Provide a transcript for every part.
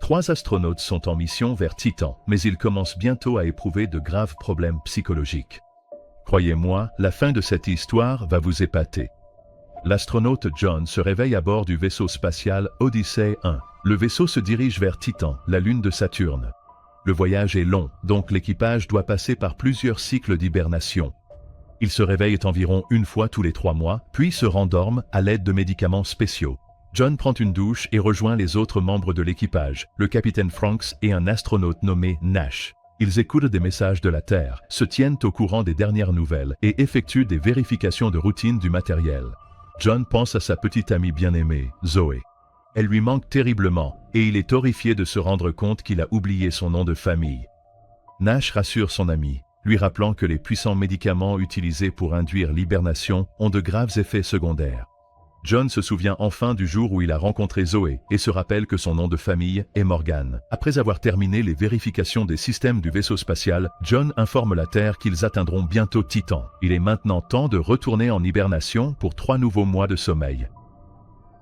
3 astronautes sont en mission vers Titan, mais ils commencent bientôt à éprouver de graves problèmes psychologiques. Croyez-moi, la fin de cette histoire va vous épater. L'astronaute John se réveille à bord du vaisseau spatial Odyssey 1. Le vaisseau se dirige vers Titan, la lune de Saturne. Le voyage est long, donc l'équipage doit passer par plusieurs cycles d'hibernation. Ils se réveillent environ une fois tous les 3 mois, puis se rendorment à l'aide de médicaments spéciaux. John prend une douche et rejoint les autres membres de l'équipage, le capitaine Franks et un astronaute nommé Nash. Ils écoutent des messages de la Terre, se tiennent au courant des dernières nouvelles et effectuent des vérifications de routine du matériel. John pense à sa petite amie bien-aimée, Zoé. Elle lui manque terriblement, et il est horrifié de se rendre compte qu'il a oublié son nom de famille. Nash rassure son ami, lui rappelant que les puissants médicaments utilisés pour induire l'hibernation ont de graves effets secondaires. John se souvient enfin du jour où il a rencontré Zoé et se rappelle que son nom de famille est Morgan. Après avoir terminé les vérifications des systèmes du vaisseau spatial, John informe la Terre qu'ils atteindront bientôt Titan. Il est maintenant temps de retourner en hibernation pour 3 nouveaux mois de sommeil.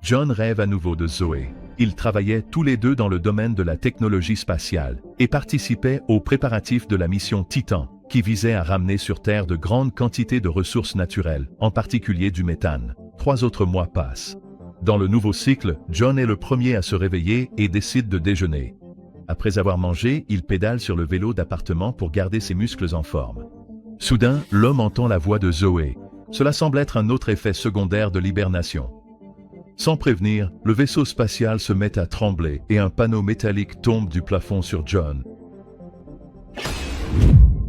John rêve à nouveau de Zoé. Ils travaillaient tous les deux dans le domaine de la technologie spatiale et participaient aux préparatifs de la mission Titan, qui visait à ramener sur Terre de grandes quantités de ressources naturelles, en particulier du méthane. 3 autres mois passent. Dans le nouveau cycle, John est le premier à se réveiller et décide de déjeuner. Après avoir mangé, il pédale sur le vélo d'appartement pour garder ses muscles en forme. Soudain, l'homme entend la voix de Zoé. Cela semble être un autre effet secondaire de l'hibernation. Sans prévenir, le vaisseau spatial se met à trembler et un panneau métallique tombe du plafond sur John.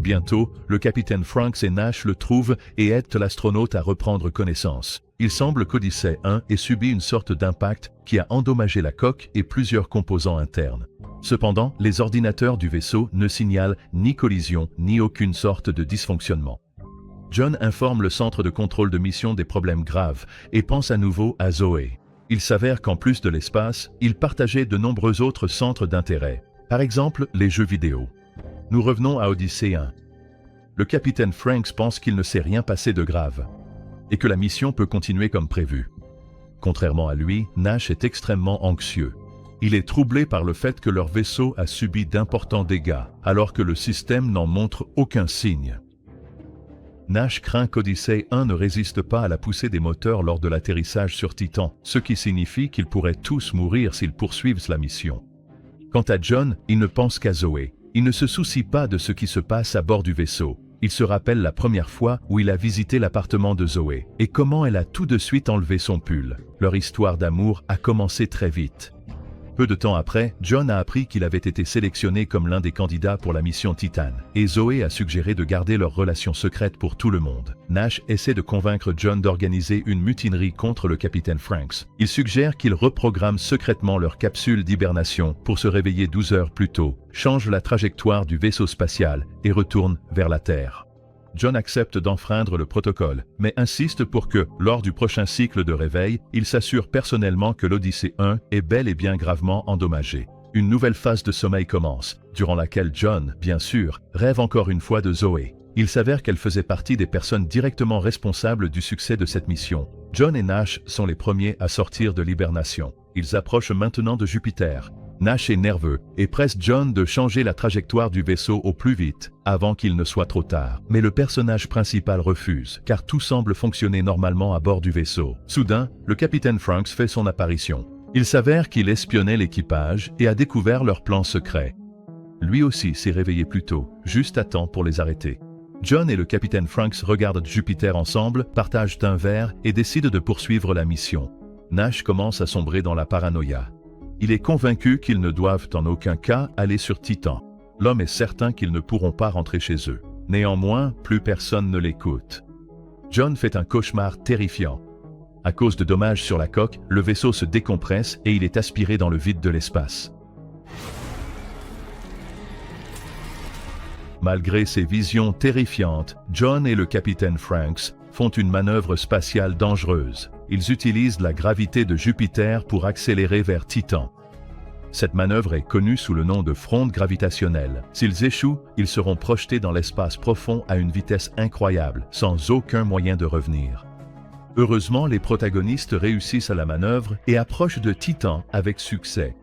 Bientôt, le capitaine Franks et Nash le trouvent et aident l'astronaute à reprendre connaissance. Il semble qu'Odyssey 1 ait subi une sorte d'impact qui a endommagé la coque et plusieurs composants internes. Cependant, les ordinateurs du vaisseau ne signalent ni collision ni aucune sorte de dysfonctionnement. John informe le centre de contrôle de mission des problèmes graves et pense à nouveau à Zoé. Il s'avère qu'en plus de l'espace, il partageait de nombreux autres centres d'intérêt. Par exemple, les jeux vidéo. Nous revenons à Odyssey 1. Le capitaine Franks pense qu'il ne s'est rien passé de grave et que la mission peut continuer comme prévu. Contrairement à lui, Nash est extrêmement anxieux. Il est troublé par le fait que leur vaisseau a subi d'importants dégâts, alors que le système n'en montre aucun signe. Nash craint qu'Odyssey 1 ne résiste pas à la poussée des moteurs lors de l'atterrissage sur Titan, ce qui signifie qu'ils pourraient tous mourir s'ils poursuivent la mission. Quant à John, il ne pense qu'à Zoé. Il ne se soucie pas de ce qui se passe à bord du vaisseau. Il se rappelle la première fois où il a visité l'appartement de Zoé et comment elle a tout de suite enlevé son pull. Leur histoire d'amour a commencé très vite. Peu de temps après, John a appris qu'il avait été sélectionné comme l'un des candidats pour la mission Titan, et Zoé a suggéré de garder leur relation secrète pour tout le monde. Nash essaie de convaincre John d'organiser une mutinerie contre le capitaine Franks. Il suggère qu'ils reprogramment secrètement leur capsule d'hibernation pour se réveiller 12 heures plus tôt, change la trajectoire du vaisseau spatial et retourne vers la Terre. John accepte d'enfreindre le protocole, mais insiste pour que, lors du prochain cycle de réveil, il s'assure personnellement que l'Odyssey 1 est bel et bien gravement endommagée. Une nouvelle phase de sommeil commence, durant laquelle John, bien sûr, rêve encore une fois de Zoé. Il s'avère qu'elle faisait partie des personnes directement responsables du succès de cette mission. John et Nash sont les premiers à sortir de l'hibernation. Ils approchent maintenant de Jupiter. Nash est nerveux et presse John de changer la trajectoire du vaisseau au plus vite, avant qu'il ne soit trop tard. Mais le personnage principal refuse, car tout semble fonctionner normalement à bord du vaisseau. Soudain, le capitaine Franks fait son apparition. Il s'avère qu'il espionnait l'équipage et a découvert leur plan secret. Lui aussi s'est réveillé plus tôt, juste à temps pour les arrêter. John et le capitaine Franks regardent Jupiter ensemble, partagent un verre et décident de poursuivre la mission. Nash commence à sombrer dans la paranoïa. Il est convaincu qu'ils ne doivent en aucun cas aller sur Titan. L'homme est certain qu'ils ne pourront pas rentrer chez eux. Néanmoins, plus personne ne l'écoute. John fait un cauchemar terrifiant. À cause de dommages sur la coque, le vaisseau se décompresse et il est aspiré dans le vide de l'espace. Malgré ces visions terrifiantes, John et le capitaine Franks font une manœuvre spatiale dangereuse. Ils utilisent la gravité de Jupiter pour accélérer vers Titan. Cette manœuvre est connue sous le nom de fronde gravitationnelle. S'ils échouent, ils seront projetés dans l'espace profond à une vitesse incroyable, sans aucun moyen de revenir. Heureusement, les protagonistes réussissent à la manœuvre et approchent de Titan avec succès.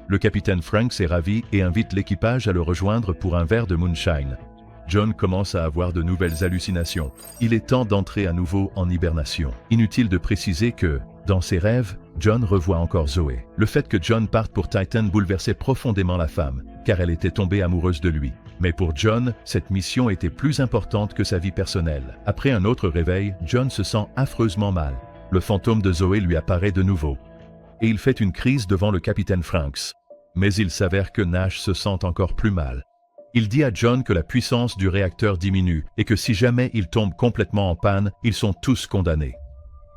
Le capitaine Franks est ravi et invite l'équipage à le rejoindre pour un verre de moonshine. John commence à avoir de nouvelles hallucinations. Il est temps d'entrer à nouveau en hibernation. Inutile de préciser que, dans ses rêves, John revoit encore Zoé. Le fait que John parte pour Titan bouleversait profondément la femme, car elle était tombée amoureuse de lui. Mais pour John, cette mission était plus importante que sa vie personnelle. Après un autre réveil, John se sent affreusement mal. Le fantôme de Zoé lui apparaît de nouveau. Et il fait une crise devant le capitaine Franks. Mais il s'avère que Nash se sent encore plus mal. Il dit à John que la puissance du réacteur diminue et que si jamais il tombe complètement en panne, ils sont tous condamnés.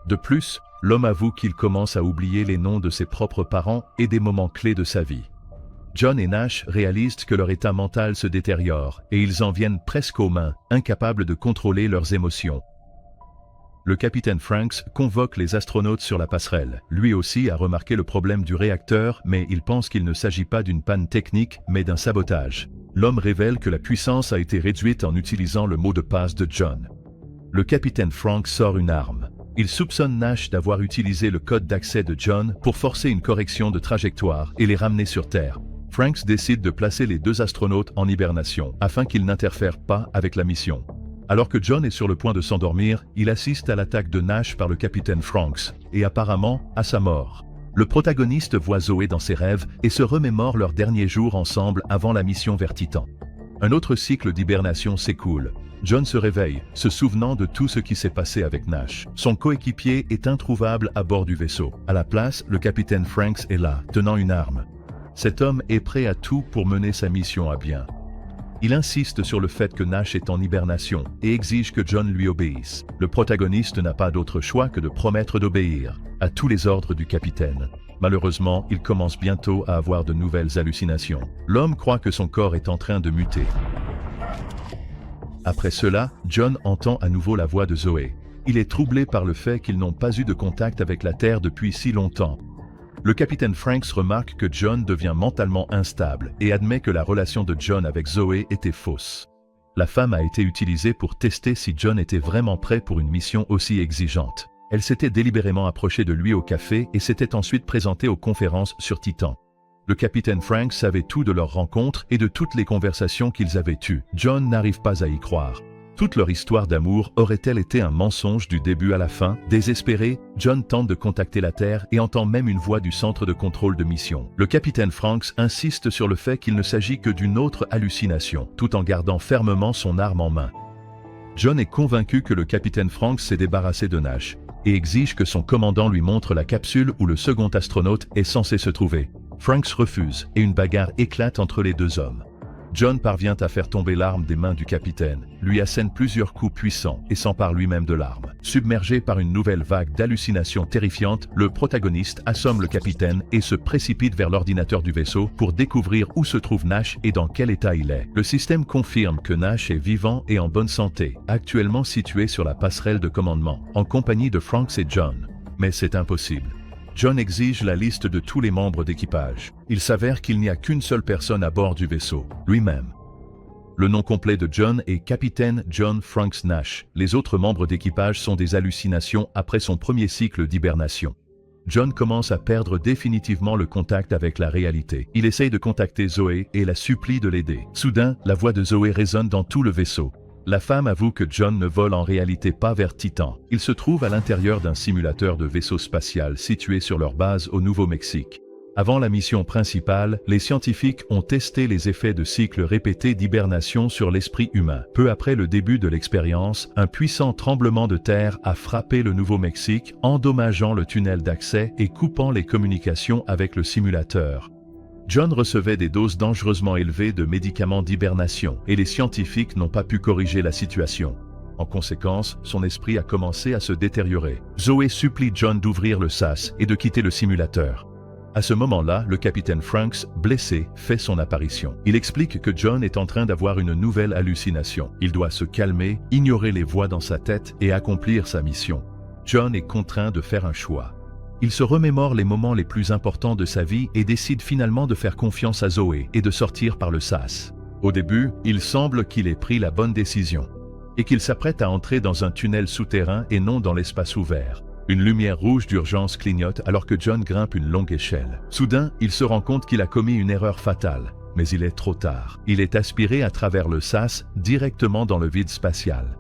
De plus, l'homme avoue qu'il commence à oublier les noms de ses propres parents et des moments clés de sa vie. John et Nash réalisent que leur état mental se détériore et ils en viennent presque aux mains, incapables de contrôler leurs émotions. Le capitaine Franks convoque les astronautes sur la passerelle. Lui aussi a remarqué le problème du réacteur, mais il pense qu'il ne s'agit pas d'une panne technique, mais d'un sabotage. L'homme révèle que la puissance a été réduite en utilisant le mot de passe de John. Le capitaine Franks sort une arme. Il soupçonne Nash d'avoir utilisé le code d'accès de John pour forcer une correction de trajectoire et les ramener sur Terre. Franks décide de placer les deux astronautes en hibernation afin qu'ils n'interfèrent pas avec la mission. Alors que John est sur le point de s'endormir, il assiste à l'attaque de Nash par le capitaine Franks et apparemment à sa mort. Le protagoniste voit Zoé dans ses rêves et se remémore leurs derniers jours ensemble avant la mission vers Titan. Un autre cycle d'hibernation s'écoule. John se réveille, se souvenant de tout ce qui s'est passé avec Nash. Son coéquipier est introuvable à bord du vaisseau. À la place, le capitaine Franks est là, tenant une arme. Cet homme est prêt à tout pour mener sa mission à bien. Il insiste sur le fait que Nash est en hibernation et exige que John lui obéisse. Le protagoniste n'a pas d'autre choix que de promettre d'obéir à tous les ordres du capitaine. Malheureusement, il commence bientôt à avoir de nouvelles hallucinations. L'homme croit que son corps est en train de muter. Après cela, John entend à nouveau la voix de Zoé. Il est troublé par le fait qu'ils n'ont pas eu de contact avec la Terre depuis si longtemps. Le capitaine Franks remarque que John devient mentalement instable et admet que la relation de John avec Zoé était fausse. La femme a été utilisée pour tester si John était vraiment prêt pour une mission aussi exigeante. Elle s'était délibérément approchée de lui au café et s'était ensuite présentée aux conférences sur Titan. Le capitaine Franks savait tout de leur rencontre et de toutes les conversations qu'ils avaient eues. John n'arrive pas à y croire. Toute leur histoire d'amour aurait-elle été un mensonge du début à la fin? Désespéré, John tente de contacter la Terre et entend même une voix du centre de contrôle de mission. Le capitaine Franks insiste sur le fait qu'il ne s'agit que d'une autre hallucination, tout en gardant fermement son arme en main. John est convaincu que le capitaine Franks s'est débarrassé de Nash et exige que son commandant lui montre la capsule où le second astronaute est censé se trouver. Franks refuse et une bagarre éclate entre les deux hommes. John parvient à faire tomber l'arme des mains du capitaine, lui assène plusieurs coups puissants et s'empare lui-même de l'arme. Submergé par une nouvelle vague d'hallucinations terrifiantes, le protagoniste assomme le capitaine et se précipite vers l'ordinateur du vaisseau pour découvrir où se trouve Nash et dans quel état il est. Le système confirme que Nash est vivant et en bonne santé, actuellement situé sur la passerelle de commandement, en compagnie de Franks et John. Mais c'est impossible. John exige la liste de tous les membres d'équipage. Il s'avère qu'il n'y a qu'une seule personne à bord du vaisseau, lui-même. Le nom complet de John est Capitaine John Franks Nash. Les autres membres d'équipage sont des hallucinations après son premier cycle d'hibernation. John commence à perdre définitivement le contact avec la réalité. Il essaye de contacter Zoé et la supplie de l'aider. Soudain, la voix de Zoé résonne dans tout le vaisseau. La femme avoue que John ne vole en réalité pas vers Titan. Il se trouve à l'intérieur d'un simulateur de vaisseau spatial situé sur leur base au Nouveau-Mexique. Avant la mission principale, les scientifiques ont testé les effets de cycles répétés d'hibernation sur l'esprit humain. Peu après le début de l'expérience, un puissant tremblement de terre a frappé le Nouveau-Mexique, endommageant le tunnel d'accès et coupant les communications avec le simulateur. John recevait des doses dangereusement élevées de médicaments d'hibernation et les scientifiques n'ont pas pu corriger la situation. En conséquence, son esprit a commencé à se détériorer. Zoé supplie John d'ouvrir le sas et de quitter le simulateur. À ce moment-là, le capitaine Franks, blessé, fait son apparition. Il explique que John est en train d'avoir une nouvelle hallucination. Il doit se calmer, ignorer les voix dans sa tête et accomplir sa mission. John est contraint de faire un choix. Il se remémore les moments les plus importants de sa vie et décide finalement de faire confiance à Zoé et de sortir par le sas. Au début, il semble qu'il ait pris la bonne décision et qu'il s'apprête à entrer dans un tunnel souterrain et non dans l'espace ouvert. Une lumière rouge d'urgence clignote alors que John grimpe une longue échelle. Soudain, il se rend compte qu'il a commis une erreur fatale. Mais il est trop tard. Il est aspiré à travers le sas directement dans le vide spatial.